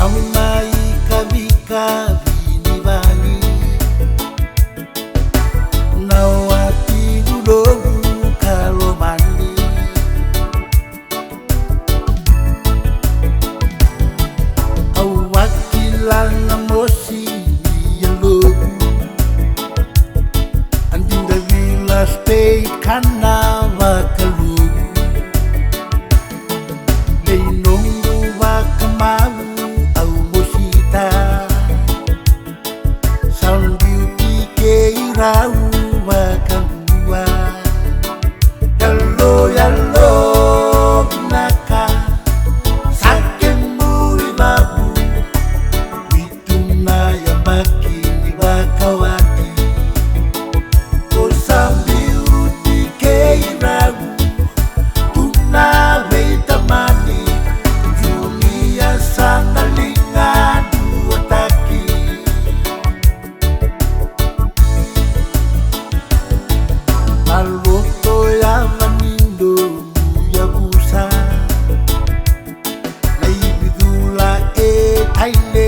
mai kavi-kavi ni bani nawati gudogu kalau mandi awakilan emosi yelugu anding davila stay kana makalugu leinongu bakamalu au mosita sound beauty keirau bakangua yalo naka saking muli babu ituna ya baki bakawati oh sound beauty keirau tuna veitamani dunia sana linga dua taki maloto ya manindo ya busa naibidula e taile